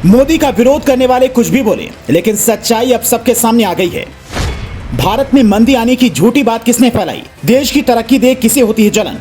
मोदी का विरोध करने वाले कुछ भी बोले, लेकिन सच्चाई अब सबके सामने आ गई है। भारत में मंदी आने की झूठी बात किसने फैलाई? देश की तरक्की देख किसे होती है जलन?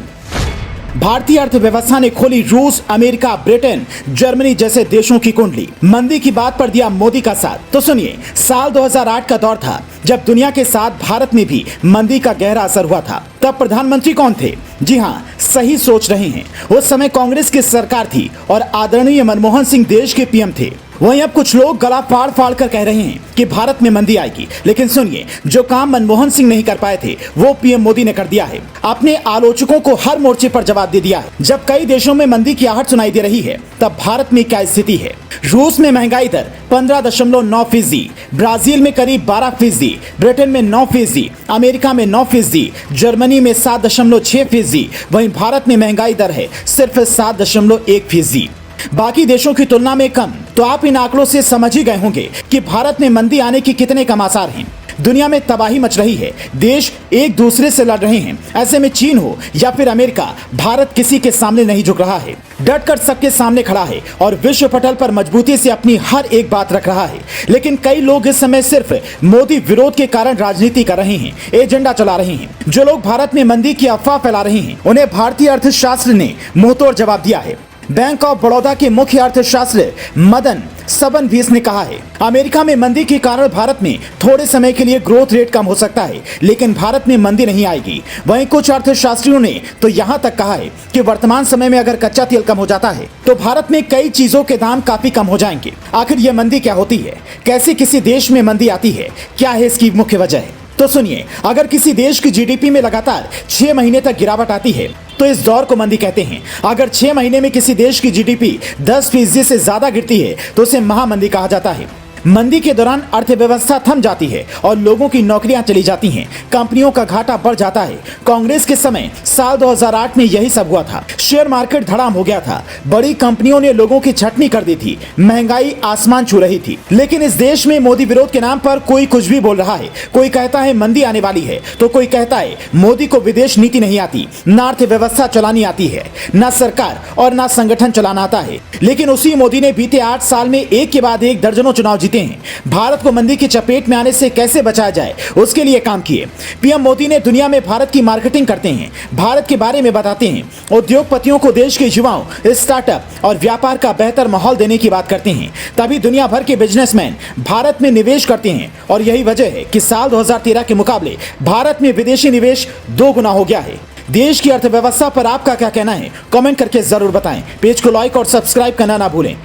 भारतीय अर्थव्यवस्था ने खोली रूस, अमेरिका, ब्रिटेन, जर्मनी जैसे देशों की कुंडली। मंदी की बात पर दिया मोदी का साथ। तो सुनिए, साल 2008 का दौर था जब दुनिया के साथ भारत में भी मंदी का गहरा असर हुआ था। तब प्रधानमंत्री कौन थे? जी हाँ, सही सोच रहे हैं। उस समय कांग्रेस की सरकार थी और आदरणीय मनमोहन सिंह देश के पीएम थे। वहीं अब कुछ लोग गला फाड़ फाड़ कर कह रहे हैं कि भारत में मंदी आएगी, लेकिन सुनिए, जो काम मनमोहन सिंह नहीं कर पाए थे वो पीएम मोदी ने कर दिया है। अपने आलोचकों को हर मोर्चे पर जवाब दे दिया है। जब कई देशों में मंदी की आहट सुनाई दे रही है, तब भारत में क्या स्थिति है? रूस में महंगाई दर 15.9%, ब्राजील में करीब 12%, ब्रिटेन में 9%, अमेरिका में 9%, जर्मनी में 7.6%। वहीं भारत में महंगाई दर है सिर्फ 7.1%, बाकी देशों की तुलना में कम। तो आप इन आंकड़ों से समझ ही गए होंगे कि भारत में मंदी आने की कितने कम आसार हैं। दुनिया में तबाही मच रही है, देश एक दूसरे से लड़ रहे हैं। ऐसे में चीन हो या फिर अमेरिका, भारत किसी के सामने नहीं झुक रहा है, डटकर सबके सामने खड़ा है और विश्व पटल पर मजबूती से अपनी हर एक बात रख रहा है। लेकिन कई लोग इस समय सिर्फ मोदी विरोध के कारण राजनीति कर रहे हैं, एजेंडा चला रहे हैं। जो लोग भारत में मंदी की अफवाह फैला रहे हैं, उन्हें भारतीय अर्थशास्त्र ने मुंहतोड़ जवाब दिया है। बैंक ऑफ बड़ौदा के मुख्य अर्थशास्त्री मदन सबनवीस ने कहा है, अमेरिका में मंदी के कारण भारत में थोड़े समय के लिए ग्रोथ रेट कम हो सकता है, लेकिन भारत में मंदी नहीं आएगी। वहीं कुछ अर्थशास्त्रियों ने तो यहां तक कहा है कि वर्तमान समय में अगर कच्चा तेल कम हो जाता है तो भारत में कई चीजों के दाम काफी कम हो जाएंगे। आखिर यह मंदी क्या होती है? कैसे किसी देश में मंदी आती है? क्या है इसकी मुख्य वजह? तो सुनिए, अगर किसी देश की जीडीपी में लगातार 6 महीने तक गिरावट आती है तो इस दौर को मंदी कहते हैं। अगर 6 महीने में किसी देश की जीडीपी 10% से ज्यादा गिरती है तो उसे महामंदी कहा जाता है। मंदी के दौरान अर्थव्यवस्था थम जाती है और लोगों की नौकरियां चली जाती हैं, कंपनियों का घाटा बढ़ जाता है। कांग्रेस के समय साल 2008 में यही सब हुआ था। शेयर मार्केट धड़ाम हो गया था, बड़ी कंपनियों ने लोगों की छटनी कर दी थी, महंगाई आसमान छू रही थी। लेकिन इस देश में मोदी विरोध के नाम पर कोई कुछ भी बोल रहा है। कोई कहता है मंदी आने वाली है तो कोई कहता है मोदी को विदेश नीति नहीं आती, ना अर्थव्यवस्था चलानी आती है, ना सरकार और ना संगठन चलाना आता है। लेकिन उसी मोदी ने बीते 8 साल में एक के बाद एक दर्जनों चुनाव जीते हैं। भारत को मंदी की चपेट में आने से कैसे बचाया जाए, उसके लिए काम किए। पीएम मोदी ने दुनिया में भारत की मार्केटिंग करते हैं, भारत के बारे में बताते हैं, उद्योगपतियों को देश के युवाओं, स्टार्टअप और व्यापार का बेहतर माहौल देने की बात करते हैं। तभी दुनिया भर के बिजनेसमैन भारत में निवेश करते हैं और यही वजह है कि साल 2013 के मुकाबले भारत में विदेशी निवेश 2 गुना हो गया है। देश की अर्थव्यवस्था पर आपका क्या कहना है? कमेंट करके जरूर बताएं। पेज को लाइक और सब्सक्राइब करना ना भूलें।